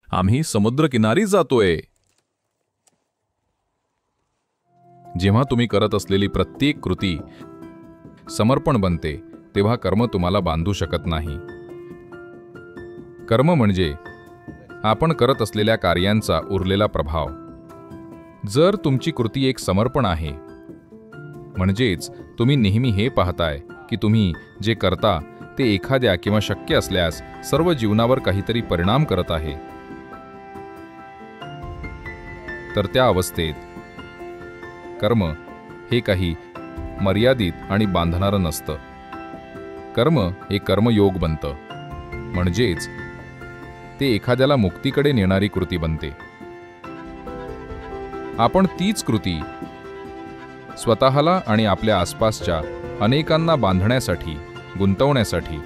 आम्ही समुद्रकिनारी जातोय. जेव्हा तुम्ही करत असलेली प्रत्येक कृती समर्पण बनते, तेव्हा कर्म तुम्हाला बांधू शकत नाही. कर्म म्हणजे आपण करत असलेल्या कार्यांचा उरलेला प्रभाव. जर तुमची कृती एक समर्पण आहे, म्हणजेच तुम्ही नेहमी हे पाहताय की तुम्ही जे करता ते एखाद्या किंवा शक्य असल्यास सर्व जीवनावर काहीतरी परिणाम करत आहे, तर त्या अवस्थेत कर्म हे काही मर्यादित आणि बांधणारं नसतं. कर्म हे कर्मयोग बनतं, म्हणजेच ते एखाद्याला मुक्तीकडे नेणारी कृती बनते. आपण तीच कृती स्वतःला आणि आपल्या आसपासच्या अनेकांना बांधण्यासाठी, गुंतवण्यासाठी,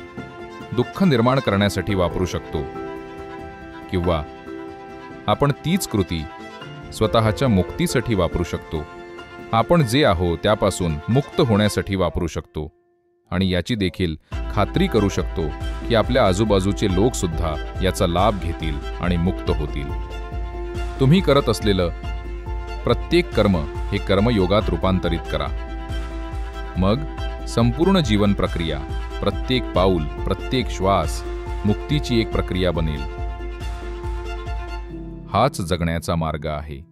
दुःख निर्माण करण्यासाठी वापरू शकतो, किंवा आपण तीच कृती स्वतःच्या मुक्तीसाठी वापरू शकतो. आपण जे आहो त्यापासून मुक्त होण्यासाठी वापरू शकतो आणि याची देखील खात्री करू शकतो की आपल्या आजूबाजूचे लोक सुद्धा याचा लाभ घेतील आणि मुक्त होतील. तुम्ही करत असलेलं प्रत्येक कर्म हे कर्मयोगात रूपांतरित करा. मग संपूर्ण जीवन प्रक्रिया, प्रत्येक पाऊल, प्रत्येक श्वास मुक्तीची एक प्रक्रिया बनेल. हाच जगण्याचा मार्ग आहे.